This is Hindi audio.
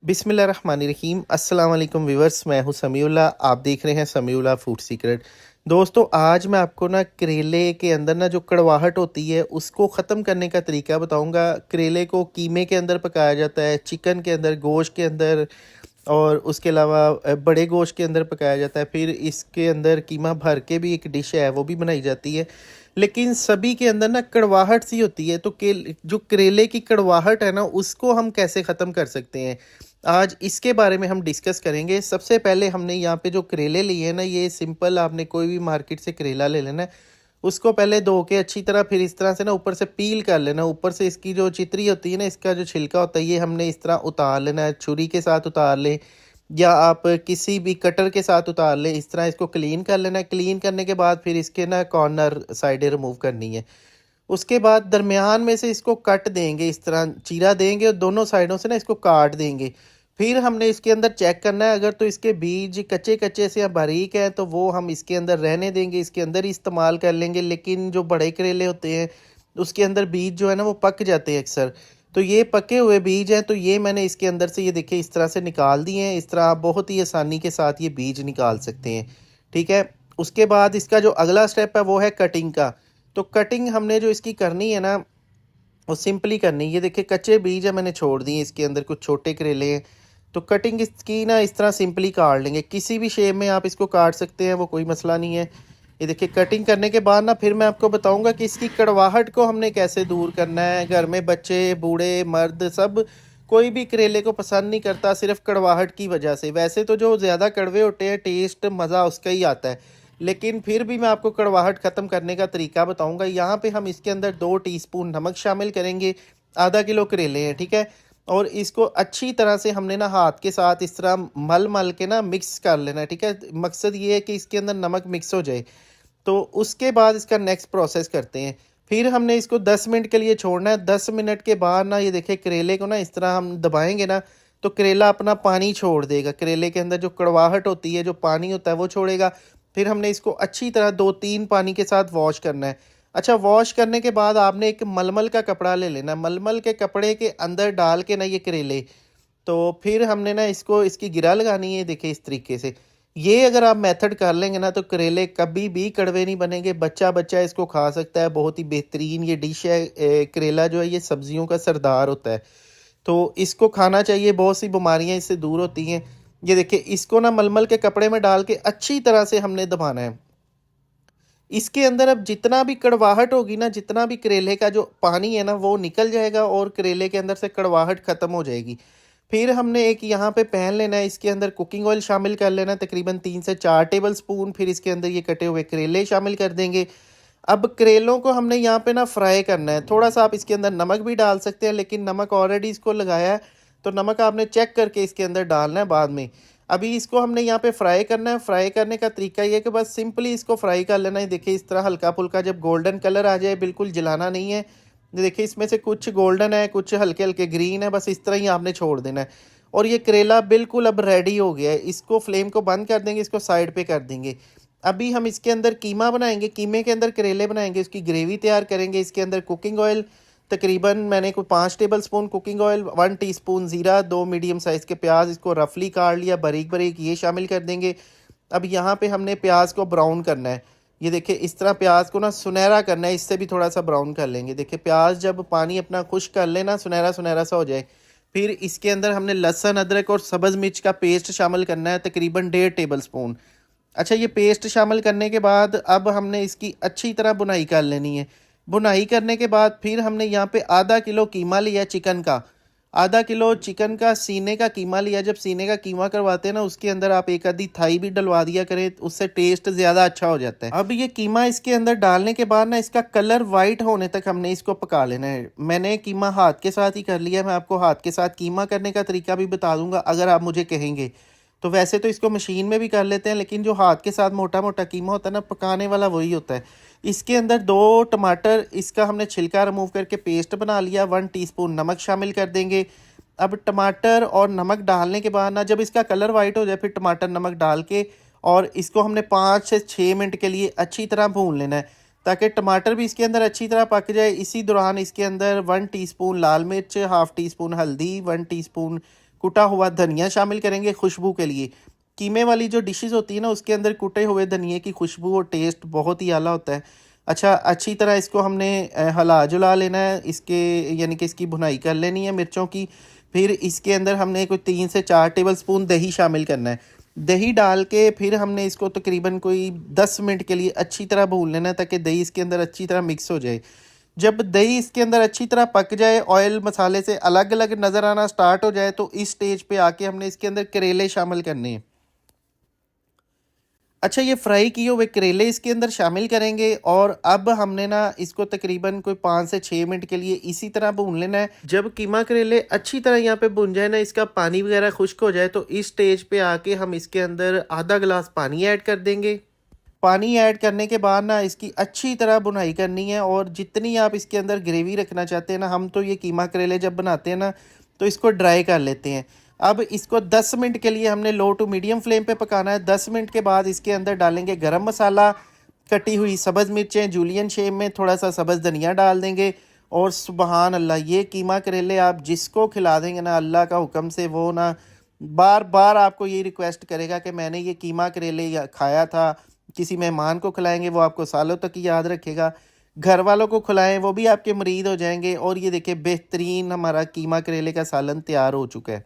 बिस्मिल्लाहिर्रहमानिर्रहीम। अस्सलाम वालेकुम व्यूअर्स, मैं हूं समीउल्लाह। आप देख रहे हैं समीउल्लाह फूड सीक्रेट। दोस्तों, आज मैं आपको ना करेले के अंदर ना जो कड़वाहट होती है उसको ख़त्म करने का तरीका बताऊंगा। करेले को कीमे के अंदर पकाया जाता है, चिकन के अंदर, गोश्त के अंदर, और उसके अलावा बड़े गोश्त के अंदर पकाया जाता है। फिर इसके अंदर कीमा भर के भी एक डिश है, वो भी बनाई जाती है। लेकिन सभी के अंदर ना कड़वाहट सी होती है, तो जो करेले की कड़वाहट है ना, उसको हम कैसे ख़त्म कर सकते हैं, आज इसके बारे में हम डिस्कस करेंगे। सबसे पहले हमने यहाँ पे जो करेले लिए हैं ना, ये सिंपल, आपने कोई भी मार्केट से करेला ले लेना है। उसको पहले धो के अच्छी तरह, फिर इस तरह से ना ऊपर से पील कर लेना। ऊपर से इसकी जो चितरी होती है ना, इसका जो छिलका होता है, ये हमने इस तरह उतार लेना है। छुरी के साथ उतार लें या आप किसी भी कटर के साथ उतार लें। इस तरह इसको क्लीन कर लेना है। क्लीन करने के बाद फिर इसके ना कॉर्नर साइडें रिमूव करनी है। उसके बाद दरमियान में से इसको कट देंगे, इस तरह चीरा देंगे और दोनों साइडों से ना इसको काट देंगे। फिर हमने इसके अंदर चेक करना है, अगर तो इसके बीज कच्चे कच्चे से या बारीक हैं तो वो हम इसके अंदर रहने देंगे, इसके अंदर ही इस्तेमाल कर लेंगे। लेकिन जो बड़े करेले होते हैं उसके अंदर बीज जो है ना वो पक जाते हैं अक्सर। तो ये पके हुए बीज हैं, तो ये मैंने इसके अंदर से, ये देखिए, इस तरह से निकाल दिए हैं। इस तरह आप बहुत ही आसानी के साथ ये बीज निकाल सकते हैं। ठीक है। उसके बाद इसका जो अगला स्टेप है वो है कटिंग का। तो कटिंग हमने जो इसकी करनी है ना, वो सिंपली करनी है। ये देखिए, कच्चे बीज है, मैंने छोड़ दिए। इसके अंदर कुछ छोटे करेले हैं, तो कटिंग इसकी ना इस तरह सिंपली काट लेंगे। किसी भी शेप में आप इसको काट सकते हैं, वो कोई मसला नहीं है। ये देखिए, कटिंग करने के बाद ना फिर मैं आपको बताऊंगा कि इसकी कड़वाहट को हमने कैसे दूर करना है। घर में बच्चे, बूढ़े, मर्द, सब कोई भी करेले को पसंद नहीं करता, सिर्फ कड़वाहट की वजह से। वैसे तो जो ज़्यादा कड़वे होते हैं, टेस्ट मज़ा उसका ही आता है, लेकिन फिर भी मैं आपको कड़वाहट ख़त्म करने का तरीका बताऊंगा। यहाँ पे हम इसके अंदर 2 टीस्पून नमक शामिल करेंगे। आधा किलो करेले हैं, ठीक है। और इसको अच्छी तरह से हमने ना हाथ के साथ इस तरह मल मल के ना मिक्स कर लेना है, ठीक है। मकसद ये है कि इसके अंदर नमक मिक्स हो जाए। तो उसके बाद इसका नेक्स्ट प्रोसेस करते हैं। फिर हमने इसको 10 मिनट के लिए छोड़ना है। 10 मिनट के बाद ना, ये देखिए, करेले को ना इस तरह हम दबाएंगे ना, तो करेला अपना पानी छोड़ देगा। करेले के अंदर जो कड़वाहट होती है, जो पानी होता है, वो छोड़ेगा। फिर हमने इसको अच्छी तरह 2-3 पानी के साथ वॉश करना है। अच्छा, वॉश करने के बाद आपने एक मलमल का कपड़ा ले लेना है। मलमल के कपड़े के अंदर डाल के ना ये करेले, तो फिर हमने ना इसको, इसकी गिरा लगानी है। देखिए, इस तरीके से ये अगर आप मेथड कर लेंगे ना, तो करेले कभी भी कड़वे नहीं बनेंगे। बच्चा बच्चा इसको खा सकता है। बहुत ही बेहतरीन ये डिश है। करेला जो है ये सब्जियों का सरदार होता है, तो इसको खाना चाहिए। बहुत सी बीमारियां इससे दूर होती हैं। ये देखिए, इसको ना मलमल के कपड़े में डाल के अच्छी तरह से हमने दबाना है। इसके अंदर अब जितना भी कड़वाहट होगी ना, जितना भी करेले का जो पानी है ना, वो निकल जाएगा और करेले के अंदर से कड़वाहट ख़त्म हो जाएगी। फिर हमने एक यहाँ पे पैन लेना है, इसके अंदर कुकिंग ऑयल शामिल कर लेना है, तकरीबन 3 से 4 टेबल स्पून। फिर इसके अंदर ये कटे हुए करेले शामिल कर देंगे। अब करेलों को हमने यहाँ पे ना फ्राई करना है। थोड़ा सा आप इसके अंदर नमक भी डाल सकते हैं, लेकिन नमक ऑलरेडी इसको लगाया है, तो नमक आपने चेक करके इसके अंदर डालना है बाद में। अभी इसको हमने यहाँ पे फ्राई करना है। फ्राई करने का तरीका ये है कि बस सिंपली इसको फ्राई कर लेना है। देखिए, इस तरह हल्का फुल्का जब गोल्डन कलर आ जाए, बिल्कुल जलाना नहीं है। देखिए, इसमें से कुछ गोल्डन है, कुछ हल्के हल्के ग्रीन है, बस इस तरह ही आपने छोड़ देना है। और ये करेला बिल्कुल अब रेडी हो गया है। इसको फ्लेम को बंद कर देंगे, इसको साइड पे कर देंगे। अभी हम इसके अंदर कीमा बनाएंगे। कीमे के अंदर करेले बनाएंगे, उसकी ग्रेवी तैयार करेंगे। इसके अंदर कुकिंग ऑयल, तकरीबन मैंने कोई 5 table spoon cooking oil, 1 teaspoon ज़ीरा, 2 मीडियम साइज़ के प्याज, इसको रफली काट लिया बारीक बारीक, ये शामिल कर देंगे। अब यहाँ पे हमने प्याज को ब्राउन करना है। ये देखिए, इस तरह प्याज को ना सुनहरा करना है, इससे भी थोड़ा सा ब्राउन कर लेंगे। देखिए, प्याज जब पानी अपना खुश कर लेना, सुनहरा सुनहरा सा हो जाए, फिर इसके अंदर हमने लहसुन, अदरक और सब्ज़ मिर्च का पेस्ट शामिल करना है, तकरीबन 1.5 टेबल स्पून। अच्छा, ये पेस्ट शामिल करने के बाद अब हमने इसकी अच्छी तरह बुनाई कर लेनी है। बुनाई करने के बाद फिर हमने यहाँ पे आधा किलो कीमा लिया चिकन का। आधा किलो चिकन का सीने का कीमा लिया। जब सीने का कीमा करवाते हैं ना, उसके अंदर आप एक आधी थाई भी डलवा दिया करें, उससे टेस्ट ज़्यादा अच्छा हो जाता है। अब ये कीमा इसके अंदर डालने के बाद ना, इसका कलर वाइट होने तक हमने इसको पका लेना है। मैंने कीमा हाथ के साथ ही कर लिया। मैं आपको हाथ के साथ कीमा करने का तरीका भी बता दूंगा अगर आप मुझे कहेंगे तो। वैसे तो इसको मशीन में भी कर लेते हैं, लेकिन जो हाथ के साथ मोटा मोटा कीमा होता है ना, पकाने वाला वही होता है। इसके अंदर 2 टमाटर, इसका हमने छिलका रिमूव करके पेस्ट बना लिया। 1 टीस्पून नमक शामिल कर देंगे। अब टमाटर और नमक डालने के बाद ना, जब इसका कलर वाइट हो जाए, फिर टमाटर नमक डाल के और इसको हमने 5 से 6 मिनट के लिए अच्छी तरह भून लेना है, ताकि टमाटर भी इसके अंदर अच्छी तरह पक जाए। इसी दौरान इसके अंदर 1 टीस्पून लाल मिर्च, हाफ टी स्पून हल्दी, 1 टीस्पून कुटा हुआ धनिया शामिल करेंगे खुशबू के लिए। कीमे वाली जो डिशेस होती है ना, उसके अंदर कुटे हुए धनिए की खुशबू और टेस्ट बहुत ही आला होता है। अच्छा, अच्छी तरह इसको हमने हिला जुला लेना है, इसके यानी कि इसकी भुनाई कर लेनी है मिर्चों की। फिर इसके अंदर हमने कोई 3 से 4 टेबल स्पून दही शामिल करना है। दही डाल के फिर हमने इसको तकरीबन कोई 10 मिनट के लिए अच्छी तरह भून लेना है, ताकि दही इसके अंदर अच्छी तरह मिक्स हो जाए। जब दही इसके अंदर अच्छी तरह पक जाए, ऑयल मसाले से अलग अलग नज़र आना स्टार्ट हो जाए, तो इस स्टेज पे आके हमने इसके अंदर करेले शामिल करने हैं। अच्छा, ये फ्राई किए हुए करेले इसके अंदर शामिल करेंगे और अब हमने ना इसको तकरीबन कोई 5 से 6 मिनट के लिए इसी तरह भून लेना है। जब कीमा करेले अच्छी तरह यहाँ पे भुन जाए ना, इसका पानी वगैरह खुश्क हो जाए, तो इस स्टेज पे आके हम इसके अंदर आधा गिलास पानी ऐड कर देंगे। पानी ऐड करने के बाद ना इसकी अच्छी तरह भुनाई करनी है, और जितनी आप इसके अंदर ग्रेवी रखना चाहते हैं ना, हम तो ये कीमा करेले जब बनाते हैं ना तो इसको ड्राई कर लेते हैं। अब इसको 10 मिनट के लिए हमने लो टू मीडियम फ्लेम पे पकाना है। 10 मिनट के बाद इसके अंदर डालेंगे गरम मसाला, कटी हुई सब्ज़ मिर्चें जूलियन शेप में, थोड़ा सा सब्ज़ धनिया डाल देंगे। और सुबहान अल्लाह, ये कीमा करेले आप जिसको खिला देंगे ना अल्लाह का हुक्म से, वो ना बार बार आपको ये रिक्वेस्ट करेगा कि मैंने ये कीमा करेले खाया था। किसी मेहमान को खिलाएंगे, वो आपको सालों तक याद रखेगा। घर वालों को खिलाएं, वो भी आपके मुरीद हो जाएंगे। और ये देखिए, बेहतरीन हमारा कीमा करेले का सालन तैयार हो चुका है।